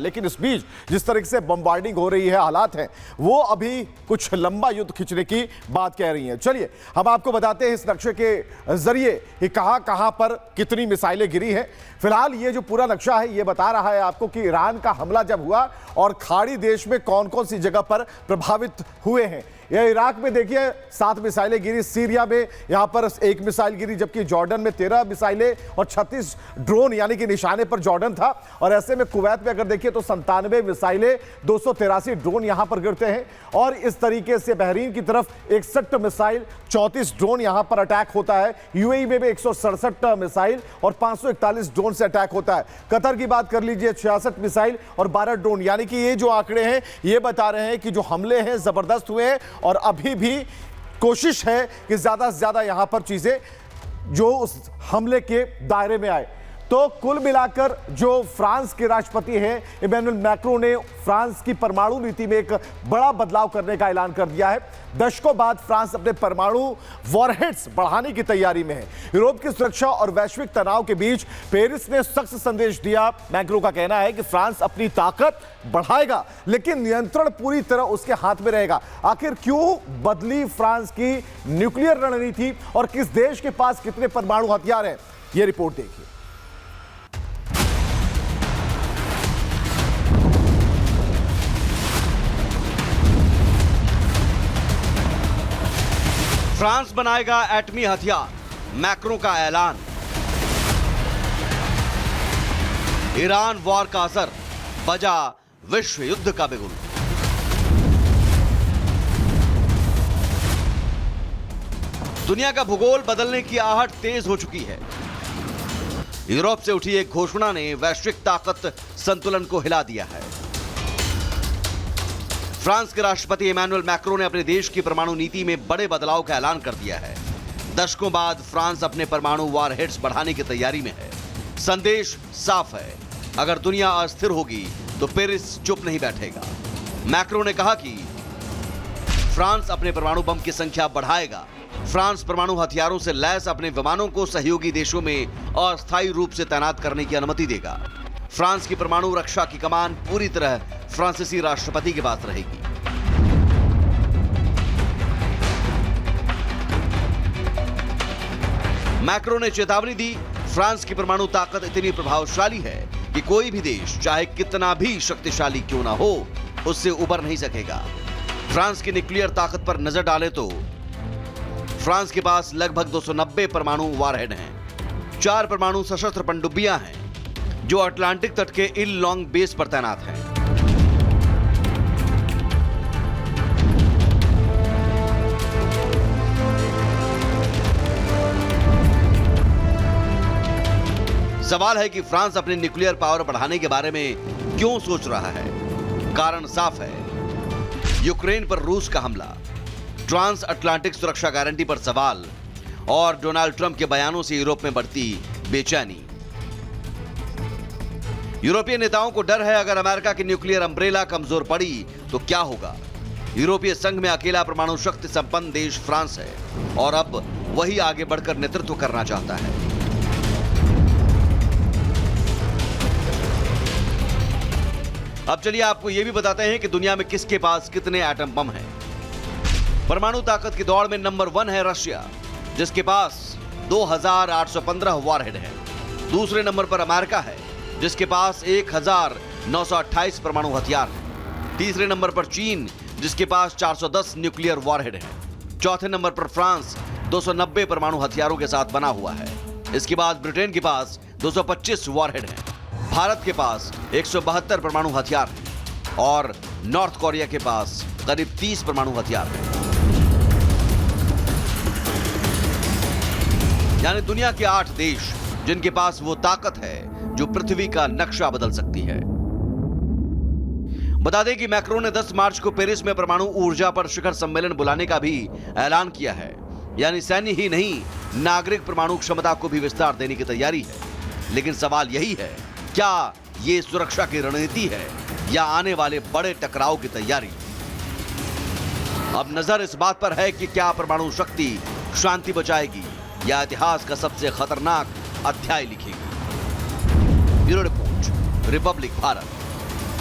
लेकिन इस बीच जिस तरीके से बम्बार्डिंग हो रही है, हालात हैं वो अभी कुछ लंबा युद्ध खींचने की बात कह रही हैं। चलिए हम आपको बताते हैं इस नक्शे के जरिए कि कहां कहां पर कितनी मिसाइलें गिरी हैं। फिलहाल ये जो पूरा नक्शा है ये बता रहा है आपको कि ईरान का हमला जब हुआ और खाड़ी देश में कौन कौन सी जगह पर प्रभावित हुए हैं। यह इराक में देखिए 7 मिसाइलें गिरी, सीरिया में यहां पर 1 मिसाइल गिरी, जबकि जॉर्डन में 13 मिसाइलें और 36 ड्रोन यानी कि निशाने पर जॉर्डन था। और ऐसे में कुवैत में अगर देखिए तो 97 मिसाइलें, 283 ड्रोन यहां पर गिरते हैं। और इस तरीके से बहरीन की तरफ 61 मिसाइल, 34 ड्रोन यहां पर अटैक होता है। यूएई में भी 167 मिसाइल और 541 ड्रोन से अटैक होता है। कतर की बात कर लीजिए, 66 मिसाइल और 12 ड्रोन, यानी कि ये जो आंकड़े हैं ये बता रहे हैं कि जो हमले हैं जबरदस्त हुए हैं और अभी भी कोशिश है कि ज्यादा से ज्यादा यहां पर चीजें जो उस हमले के दायरे में आए। तो कुल मिलाकर जो फ्रांस के राष्ट्रपति हैं इमैनुअल मैक्रों ने फ्रांस की परमाणु नीति में एक बड़ा बदलाव करने का ऐलान कर दिया है। दशकों बाद फ्रांस अपने परमाणु वॉरहेड्स बढ़ाने की तैयारी में है। यूरोप की सुरक्षा और वैश्विक तनाव के बीच पेरिस ने सख्त संदेश दिया। मैक्रों का कहना है कि फ्रांस अपनी ताकत बढ़ाएगा लेकिन नियंत्रण पूरी तरह उसके हाथ में रहेगा। आखिर क्यों बदली फ्रांस की न्यूक्लियर रणनीति और किस देश के पास कितने परमाणु हथियार हैं, यह रिपोर्ट देखिए। फ्रांस बनाएगा एटमी हथियार, मैक्रों का ऐलान। ईरान वॉर का असर, बजा विश्व युद्ध का बिगुल। दुनिया का भूगोल बदलने की आहट तेज हो चुकी है। यूरोप से उठी एक घोषणा ने वैश्विक ताकत संतुलन को हिला दिया है। फ्रांस के राष्ट्रपति इमैनुअल मैक्रों ने अपने देश की परमाणु नीति में बड़े बदलाव का ऐलान कर दिया है। दशकों बाद फ्रांस अपने परमाणु वॉरहेड्स बढ़ाने की तैयारी में है। संदेश साफ है, अगर दुनिया अस्थिर होगी तो पेरिस चुप नहीं बैठेगा। मैक्रों ने कहा कि फ्रांस अपने परमाणु बम की संख्या बढ़ाएगा। फ्रांस परमाणु हथियारों से लैस अपने विमानों को सहयोगी देशों में अस्थायी रूप से तैनात करने की अनुमति देगा। फ्रांस की परमाणु रक्षा की कमान पूरी तरह फ्रांसीसी राष्ट्रपति के पास रहेगी। मैक्रों ने चेतावनी दी, फ्रांस की परमाणु ताकत इतनी प्रभावशाली है कि कोई भी देश चाहे कितना भी शक्तिशाली क्यों ना हो उससे उबर नहीं सकेगा। फ्रांस की न्यूक्लियर ताकत पर नजर डालें तो फ्रांस के पास लगभग 290 परमाणु वॉरहेड हैं। 4 परमाणु सशस्त्र पनडुब्बियां हैं जो अटलांटिक तट के इल लॉन्ग बेस पर तैनात हैं। सवाल है कि फ्रांस अपने न्यूक्लियर पावर बढ़ाने के बारे में क्यों सोच रहा है। कारण साफ है, यूक्रेन पर रूस का हमला, ट्रांस अटलांटिक सुरक्षा गारंटी पर सवाल और डोनाल्ड ट्रंप के बयानों से यूरोप में बढ़ती बेचैनी। यूरोपीय नेताओं को डर है अगर अमेरिका की न्यूक्लियर अम्ब्रेला कमजोर पड़ी तो क्या होगा। यूरोपीय संघ में अकेला परमाणु शक्ति संपन्न देश फ्रांस है और अब वही आगे बढ़कर नेतृत्व करना चाहता है। अब चलिए आपको यह भी बताते हैं कि दुनिया में किसके पास कितने एटम बम हैं। परमाणु ताकत की दौड़ में नंबर 1 है रशिया, जिसके पास 2815 वॉरहेड है। दूसरे नंबर पर अमेरिका है, जिसके पास 1928 परमाणु हथियार हैं। तीसरे नंबर पर चीन, जिसके पास 410 न्यूक्लियर वॉरहेड हैं। चौथे नंबर पर फ्रांस 290 परमाणु हथियारों के साथ बना हुआ है। इसके बाद ब्रिटेन के पास 225 वॉरहेड हैं। भारत के पास 172 परमाणु हथियार हैं और नॉर्थ कोरिया के पास करीब 30 परमाणु हथियार हैं। यानी दुनिया के 8 देश जिनके पास वो ताकत है जो पृथ्वी का नक्शा बदल सकती है। बता दें कि मैक्रों ने 10 मार्च को पेरिस में परमाणु ऊर्जा पर शिखर सम्मेलन बुलाने का भी ऐलान किया है। यानी सैन्य ही नहीं, नागरिक परमाणु क्षमता को भी विस्तार देने की तैयारी है। लेकिन सवाल यही है, क्या ये सुरक्षा की रणनीति है या आने वाले बड़े टकराव की तैयारी? अब नजर इस बात पर है कि क्या परमाणु शक्ति शांति बचाएगी या इतिहास का सबसे खतरनाक अध्याय लिखेगी। Bureau report, Republic Bharat.